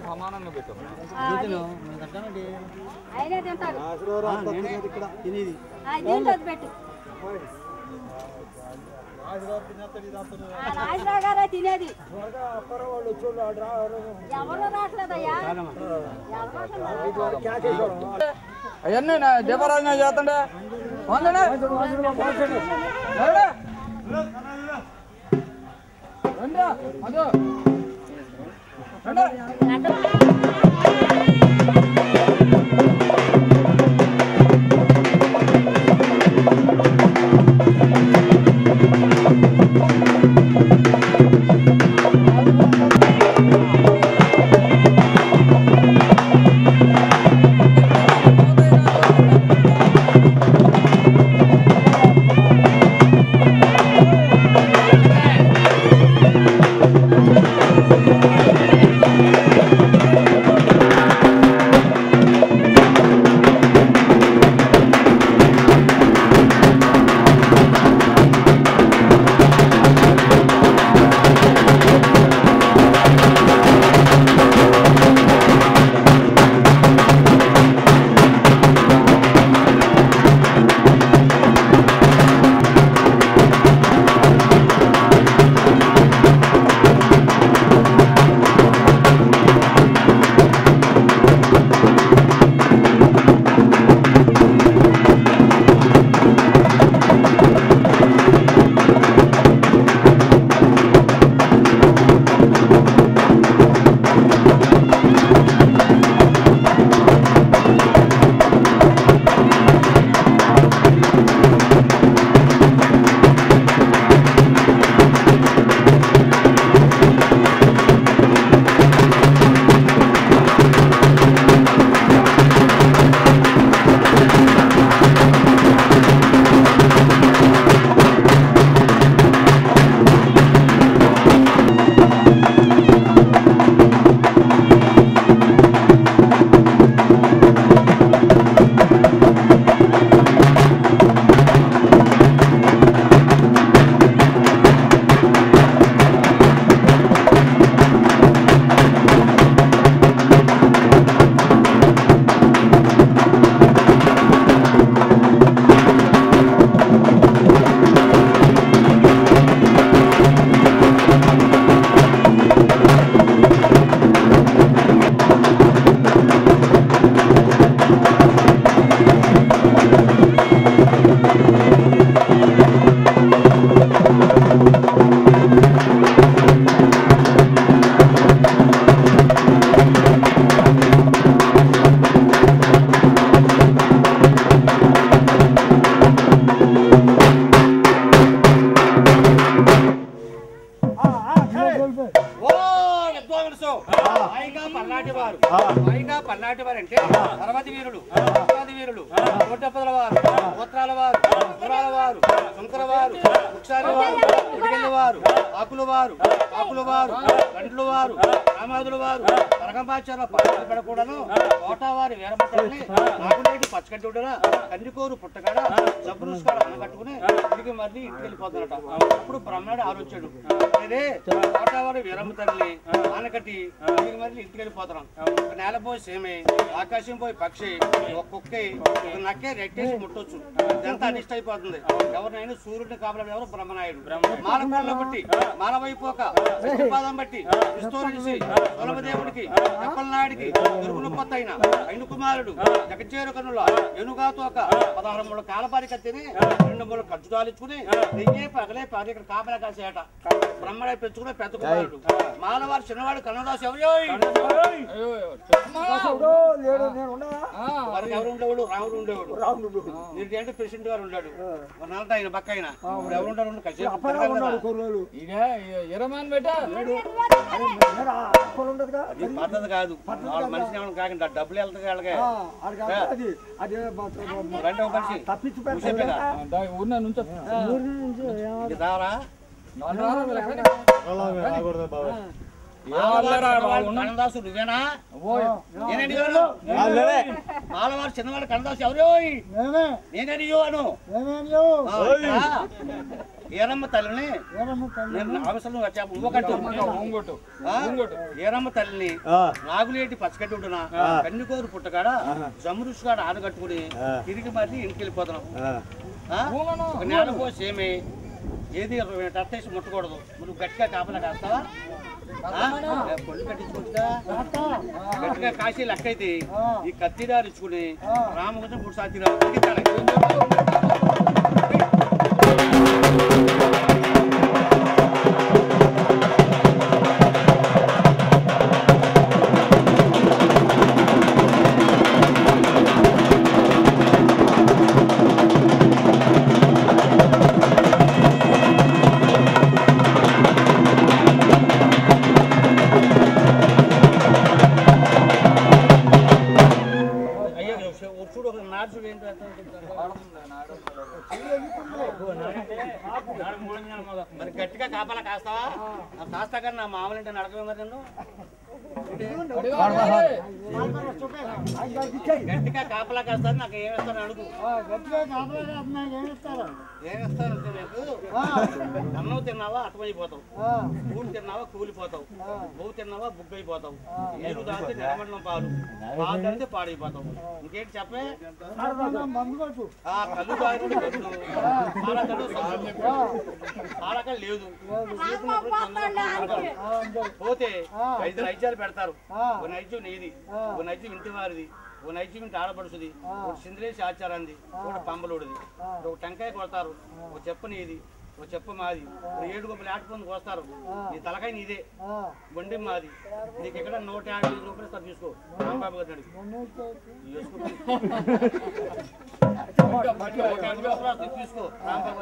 సమానంగా పెట్టు తినేది అవన్నీ దీపారాధన చేస్తుండే అదో పల్నాటి వారు అంటే సర్వతి వీరులు వీరులు కోటపదల వారు గోత్రాల వారు పురాల వారు శంకర వారు వృక్షాల వారు ఉడిగెళ్ళ వారు ఆకుల వారు ఆకుల వారు గండ్ల వారు రామాదుల వారు తరగంపాచార్ల పక్కన పెడకూడను కోటవారి వీరభద్రుని నాకునేటి పచ్చకట్టుడా కందికోరు పుట్టగాడ సబ్రుస్కాడ అనగట్టుకుని ఇంటికి మళ్ళీ ఇంటికి వెళ్ళిపోతారట. అప్పుడు బ్రహ్మణుడు ఆలోచాడు, అదే కోటవారి వీరమ్మ తల్లి ఆనకట్టి ఇంటికి మళ్ళీ ఇంటికి వెళ్ళిపోతాం. ఒక నేల పోయి సేమే, ఆకాశం పోయి పక్షి, ఒక కుక్కే, ఒక నక్కే రెట్టేసి ముట్టొచ్చు. ఇదంతా అనిష్ట అయిపోతుంది. ఎవరినైనా సూర్యుడిని కాపలా ఎవరు బ్రహ్మనాయుడు మాలకూడలో బట్టి మాలవైపోక పాదం బట్టి విస్తోరించి సులభదేవుడికి చెప్పలనాయుడికి దుర్గుణపత్తైన ఐను కుమారుడు జగజ్జేరు కనుల ఎనుగాతో ఒక 16 మూల కాలపారి కత్తిని 2 మూల ఖర్చు దాలించుకుని నెయ్యే పగలే పది ఇక్కడ కాపలా కాసేట బ్రహ్మడే పెంచుకునే పెద్ద కుమారుడు మానవారు చిన్నవాడు కన్నదాసు వారికి ఎవరు ఉండేవాడు? రాముడు ఉండేవాడు. నీకంటే ప్రెసిడెంట్ గారు ఉన్నాడు, నలట ఆయన పక్క ఆయన ఎవరు ఉంటారు కలిసి పద్ధతి కాదు. మనిషి కాకుండా డబ్బులు వెళ్తాయి వాళ్ళకి. రెండవ మనిషి రారా కన్నదాసు నువ్వేనా? మాలవారు చిన్నవాడు కన్నదాసు ఎవరో నేనడియో అను. ఏరమ్మ తల్లిని అవసరం ఇంకొకటి ఏరమ్మ తల్లిని నాగులేటి పచ్చగట్టి ఉంటున్నా కన్నికోరు పుట్టకాడ జమరుషుగాడ ఆడగట్టుకుని తిరిగి మళ్ళీ ఇంటికి వెళ్ళిపోతున్నాం. ఒక నేల పోసి ఏమి ఏది టట్టేసి ముట్టకూడదు. నువ్వు గట్టిగా కాపలా కాస్తావా? పొళ్ళు కట్టించుకుంటా గట్టిగా కాశీ లెక్క అయితే ఈ కత్తిదారు ఇచ్చుకుని రామకృష్ణ మూడు సాతిరా మరి గట్టిగా కాపాలా కాస్తావా? కాస్తా కానీ నా మామూలు నడకమే మరి నన్ను గట్టిగా కాపలా కాస్తా నాకు ఏమిస్తాను అడుగు. ఏమిస్తాను నీకు? అన్నం తిన్నావా అటమైపోతావు, పూలు తిన్నావా కూలిపోతావు, పువ్వు తిన్నావా బుగ్గైపోతావు, నీరు దాంతో నిలబడిన పాలు పాలు తాగితే పాడైపోతావు. ఇంకేంటి చెప్పే? కళ్ళు తాగిన పాలక లేదు పోతే 5 నైజ్యాలు పెడతారు. ఒక నైజ్యం నీది, ఒక నైజ్యం ఇంటి వారిది, ఒక నైజ్యం ఇంటి ఆడపడుచుది, ఒక సింద్రేసి ఆచారాంది, ఒక పంబలుడిది. ఒక టెంకాయ కొడతారు, ఒక చెప్ప నీది, ఒక చెప్ప మాది, ఒక 7 గొప్పలు ఆటపొందుకు వస్తారు. నీ తలకాయ నీదే, బొండి మాది. నీకు ఎక్కడ 150 రూపాయలు ఇస్తారు తీసుకో. రాంబాబు గారు తీసుకో, రాంబాబు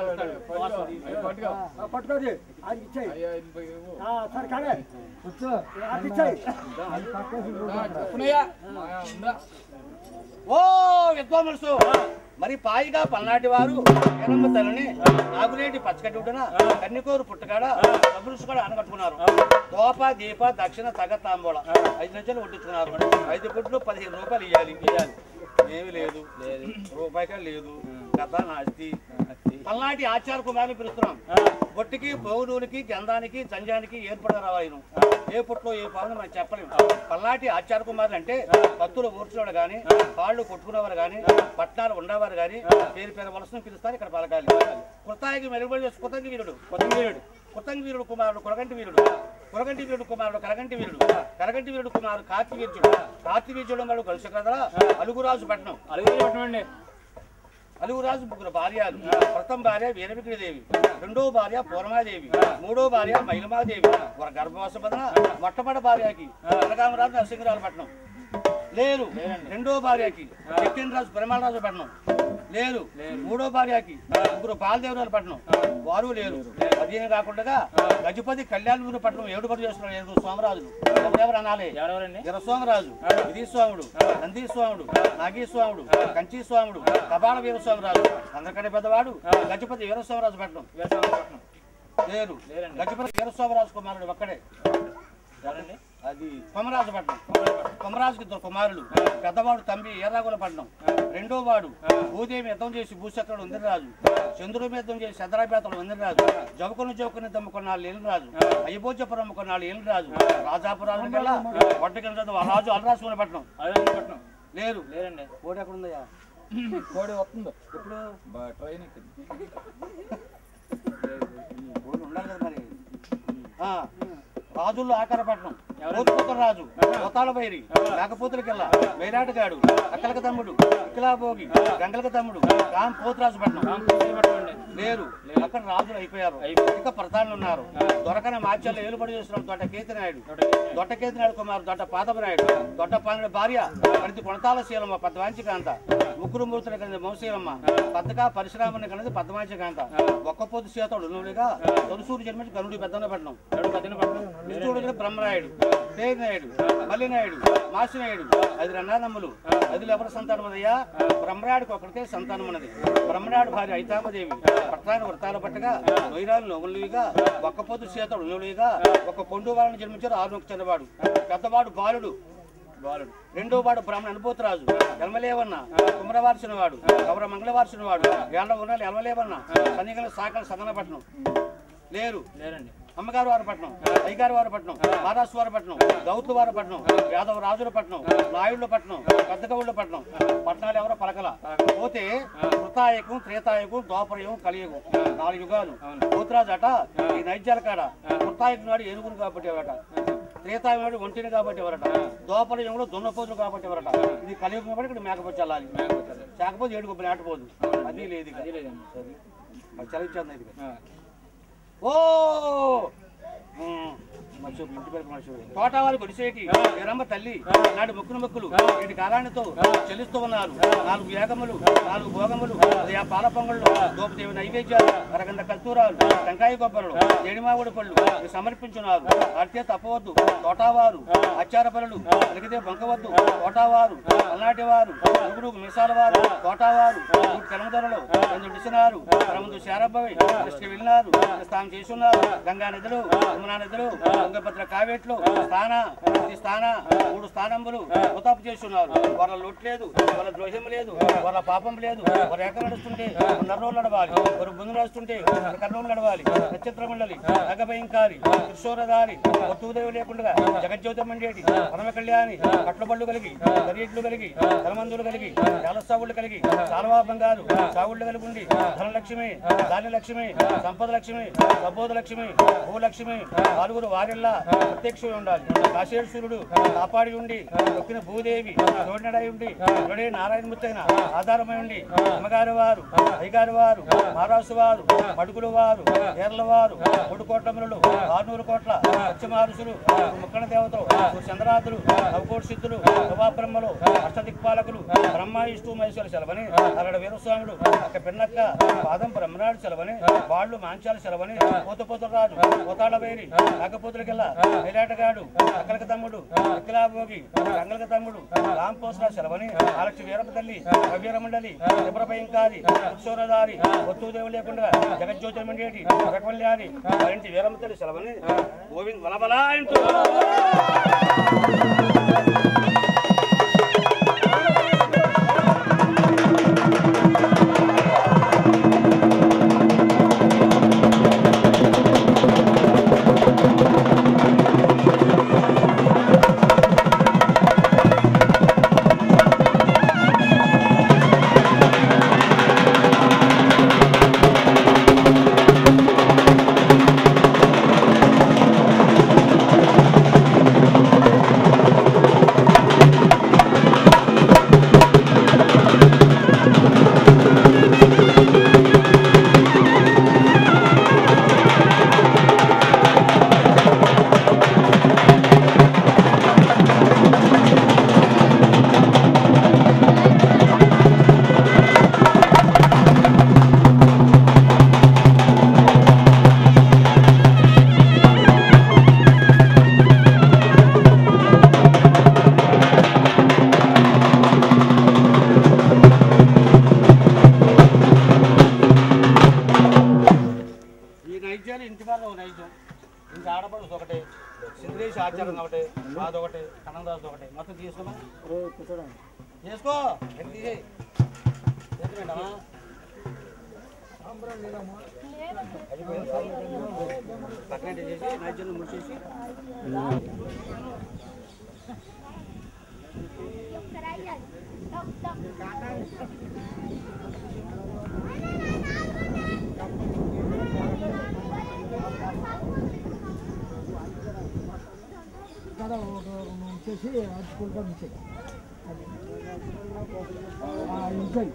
ఓ విద్వాంసు. మరి పాయిగా పల్నాటి వారు ఏరమ్మ తల్లిని నాగులేటి పచ్చగట్టి ఉంటున్నా కన్నికోరు పుట్టకాడ సబృషుకాడ అనగట్టుకున్నారు. తోప దీప దక్షిణ తగ తాంబోళ 5 నిమిషాలు కొట్టించుకున్నారు. 5 పుట్లు 15 రూపాయలు ఇవ్వాలి. ఏమి లేదు, రూపాయిగా లేదు. కథ నాస్తి. పల్నాటి ఆచార కుమారులు పిలుస్తున్నాం. బొట్టికి పౌరులకి గంధానికి జంజానికి ఏర్పడ రావాలను. ఏ పుట్లో ఏ పావును మనం చెప్పలేము. పల్నాటి ఆచార కుమారులు అంటే భక్తులు ఊర్చువాడు కానీ, కాళ్ళు కొట్టుకునేవారు కానీ, పట్టణాలు ఉండేవారు కానీ పేరు పేరు వలసను పిలుస్తారు. ఇక్కడ పలకాలి. కృతాయికి మెరుగుపడి చేసి కుతంగి వీరుడు, కుతంగి వీరుడు కుమారుడు కొరగంటి వీరుడు, కొరగంటి వీరుడు కుమారుడు కరగంటి వీరుడు, కరగంటి వీరుడు కుమారుడు కార్తివీర్యుడు, కార్తివీర్యుడు మరియు కలిసి కదా అలుగురాజు పట్నం. అండి అలుగురాజు 3 భార్యలు. ప్రథమ భార్య వీరవిక్రదేవి, రెండవ భార్య పూర్ణమాదేవి, మూడవ భార్య మైలమాదేవి. వారి గర్భవాస బదన మొట్టమొదటి భార్యకి అనగామరాజు నరసింహరాజు పట్నం లేరు. రెండవ భార్యకి రాజు పరిమళరాజు పట్నం లేరు. మూడో భార్యకి 3 బాలదేవరాజు పట్నం వారు లేరు. అదే కాకుండా గజపతి కళ్యాణ పట్నం 7 పట్టు చేస్తున్నారు. 7 సోమరాజులు. ఎవరెవరు అనాలి? వీరస్వామరాజు, గిరీస్వాముడు, నందీస్వాముడు, నాగీస్వాముడు, కంచీస్వాముడు, కబాల వీరస్వామరాజు. అందరికంటే పెద్దవాడు గజపతి వీరస్వామరాజు పట్నం లేరు. గజపతి వీరస్వామరాజు కుమారుడు ఒక్కడే. అది కొమరాజు పట్నం. కొమరాజుకి 2 కుమారులు. పెద్దవాడు తంబి ఎర్రాగుల పట్నం, రెండో వాడు భూదేవి యుద్ధం చేసి భూచక్రుడు వందిరాజు, చంద్రుడి మీద యుద్ధం చేసి చంద్రాపేతలు వందిరాజు, జవకుని దమ్ముకున్నాళ్ళు ఏలురాజు, అయ్యబోజపురం కొన్నాళ్ళు ఏలురాజు, రాజాపురాజు కల్లా వడ్డకిన రాజు అలరాజుకుని పట్నం లేరు. లేరండి. కోడి ఎక్కడ ఉందయ్యా? కోడి వస్తుంది ఇప్పుడు ట్రైన్ కోడి ఉండాలి కదా మరి. రాజుల్లో ఆకారపట్నం రాజు, కొత్తాల బైరి, మేకపోతులకెల్లా, వైరాటగాడు, అక్కలక తమ్ముడు, ఇక్కలాభోగి, గంగలక తమ్ముడు, రామ్ పోతురాజు పట్నం లేరు. అక్కడ రాజులు అయిపోయారు. ఇక ప్రధానులు ఉన్నారు. దొరకని మార్చాల్లో ఏలుబడి చేస్తున్నాం. దొట్టకేతినాయుడు కుమారు దొట్ట పాదపనాయుడు, దొట్ట పానుడి భార్య పరిధి కొనతాల శీలమ్మ పద్మాంచికాంత, ముగ్గురు మూర్తుల కన్నది మౌశీలమ్మ, పద్దక పరిశ్రమని కన్నది పద్మాంచికాంత, ఒక్కపోతు సీతడు నువ్వుగా తొలుసూరు జన్మించి గరుడి పెద్దన పట్నం, విష్ణుడు బ్రహ్మరాయుడు, పేరు నాయుడు, మల్లి నాయుడు, మాసి నాయుడు 5 అన్నదమ్ములు. 5 ఎవరి సంతానం అదయ్యా? బ్రహ్మరాడికి ఒకరికే సంతానం ఉన్నది. బ్రహ్మరాడు భార్య ఐతామదేవి పట్టాన్ని వృతాలు పట్టగా నొయ్యరాలు నవ్వులుగా ఒక్కపోతు సీతడు నులుగా ఒక పొండు వాళ్ళని జన్మించారు. 6 చిన్నవాడు. పెద్దవాడు బాలుడు. రెండో వాడు బ్రాహ్మణ అనుభూతిరాజు ఎల్మలేవన్న కుమరవార్చినవాడు కవర మంగళవార్చినవాడు ఏళ్ళ ఉన్న ఎల్మలేవన్న సన్నిగల సాకల సదనపట్నం లేరండి. అమ్మగారు వారపట్నం, అయ్యగారు వారపట్నం, మహారాజు వారపట్నం, గౌతు వారపట్నం, యాదవ రాజుల పట్నం, నాయుళ్ళ పట్నం, పెద్దగౌళ్ళ పట్నం. పట్నాలు ఎవరో పలకల. పోతే కృతాయకం, త్రేతాయకం, ద్వాపరయుగం, కలియుగం 4 యుగాలు. పోతురాజు అట ఈ నైజ్యాల కాడ కృతాయకం నాడు ఏనుగురు కాబట్టి ఎవరట, త్రేతాయుగం నాడు ఒంటిని కాబట్టి ఎవరట, ద్వాపరయుగంలో దున్నపోతులు కాబట్టి ఎవరట. ఇది కలియుగం కాబట్టి ఇక్కడ మేకపోతే చల్లాలి. లేకపోతే ఏడుగు నాటిపోదు. అది లేదు చలించాను ఇది. ఓ తోటవారి గుడిసేటి వీరమ్మ తల్లి నాటి మొక్కులు వీటి కాలానితో చెల్లిస్తూ ఉన్నారు. 4 యాగములు, 4 భోగములు, పాల పొంగళ్ళు, గోపదేవి నైవేద్యాలు, అరగంట కస్తూరాలు, టెంకాయ కొబ్బరులు, ఏడిమావుడి పళ్ళు సమర్పించున్నారు. అడితే తప్పవద్దు. తోటవారు ఆచార పనులు అడిగితే బంకవద్దు. తోటవారు పల్నాటి వారు, ముగ్గురు మీసాల వారు, తోటవారు కలమదొరలు 2 డిసినారు, 3 శారబ్బవి దృష్టి వెళ్ళినారు, స్నానం చేసున్నారు. గంగా నదులు, యమునా నదులు, తుంగభద్ర కావేట్లు, ఇది స్థాన 3 స్థానంబులు ఉతాపు చేస్తున్నారు. వాళ్ళ లొట్టు లేదు, వాళ్ళ ద్రోహం లేదు, వాళ్ళ పాపం లేదు. వారు ఏక నడుస్తుంటే నర్రోలు నడవాలి, వారు ముందు నడుస్తుంటే కర్నూలు నడవాలి. నక్షత్ర మండలి, నగభయంకారి, త్రిశూరధారి, ఒత్తుదేవి లేకుండా జగజ్యోతి మండేటి, పరమ కళ్యాణి, కట్లబళ్ళు కలిగి, కరియట్లు కలిగి, కలమందులు కలిగి, జాలసావుళ్ళు కలిగి, సాలవా బంగారు సావుళ్ళు కలిగి ఉండి ధనలక్ష్మి, ధాన్యలక్ష్మి, సంపద లక్ష్మి, సబోధ లక్ష్మి, భూలక్ష్మి 4 వారిల్లా ప్రత్యక్షమై ఉండాలి. కాశేశ్వరుడు కాపాడి ఉండి దొక్కిన భూదేవి తోడినడై ఉండి తోడే నారాయణమూర్తైన ఆధారమై ఉండి అమ్మగారు వారు, అయ్యగారు వారు, మహారాజు వారు, మడుగులు వారు, ఏర్ల వారు, 3 కోట్లములు, 600 కోట్ల పశ్చిమారుసులు, ముక్కణ దేవతలు, చంద్రాదులు, నవకోటి సిద్ధులు, శుభాబ్రహ్మలు, అష్టదిక్పాలకులు, బ్రహ్మ విష్ణు మహేశ్వర సెలవని, అరడ వీరస్వాముడు, అక్క పిన్నక్క పాదం బ్రహ్మనాడు సెలవని, వాళ్ళు మాంచాల సెలవని, పోతపోతరాజు పోతాడవేరి నాగపోతులకెల్లా నిరాటగాడు, అక్కలక తమ్ముడు, అఖిలాభోగి, అంగలక తమ్ముడు, రాంపోసరా సెలవని, ఆలక్ష వీరమ్మ తల్లి, రవీరమండలి, త్రిపురభయంకారి, ఉత్సవదారి, ఒత్తుదేవి లేకుండా జగజ్యోతి మండేటి, రకవల్యారి, వారింటి వీరమ్మ తల్లి సెలవని గోవింద్ బలబలా అంటూ ఒకటే సింద్రేష్ ఆచారం ఒకటి, అదొకటి, కనందాసు ఒకటి, మొత్తం తీసుకోమా చేసుకో. పక్కన చేసి నైజన్ ముడిచేసి చేసి అడ్డుకుంటా ఉంచాయి ఉంటాయి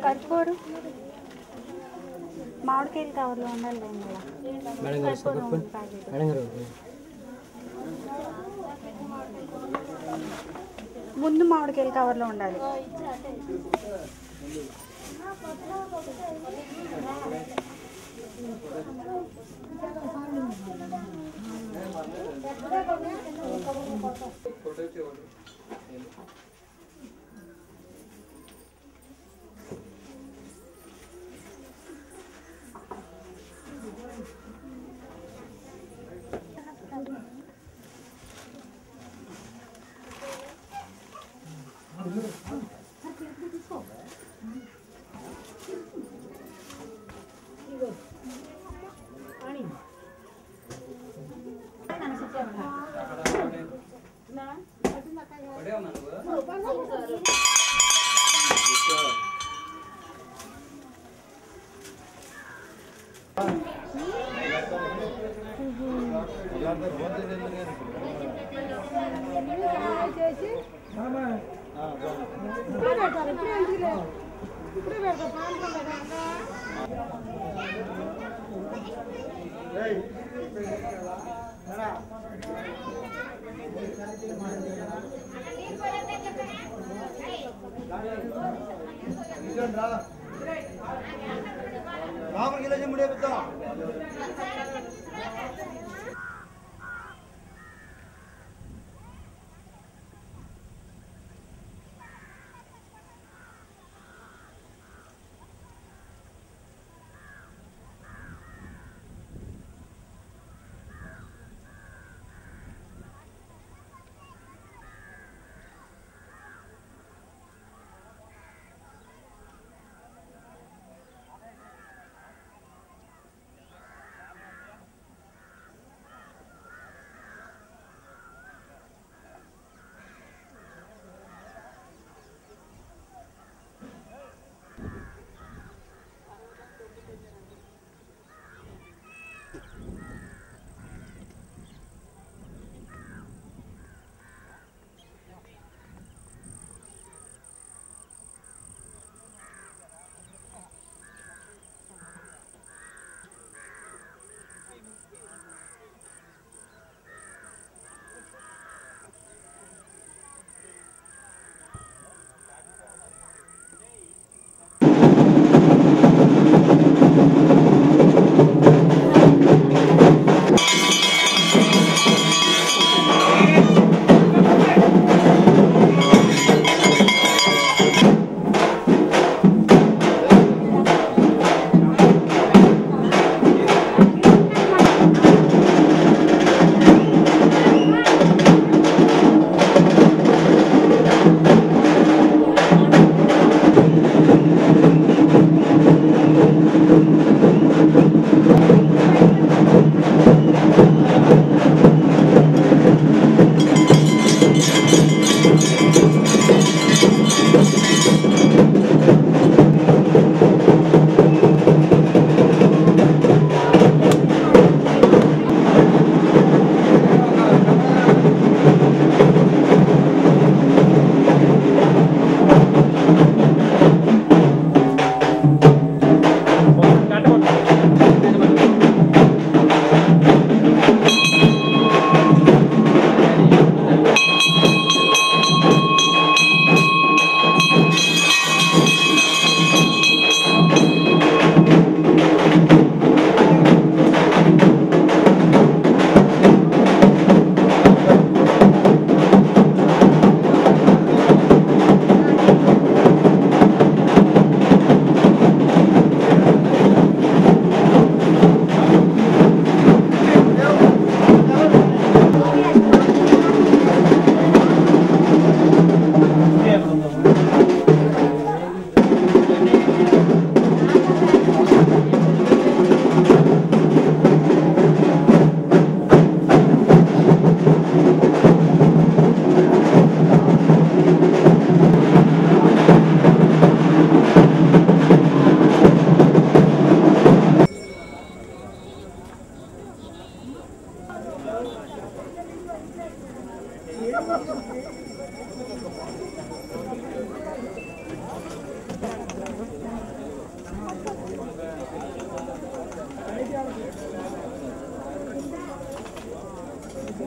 కర్పూరు మామిడికాయలు కవర్లో ఉండాలి ముందు మామిడికాయలు కవర్లో ఉండాలి. ఆ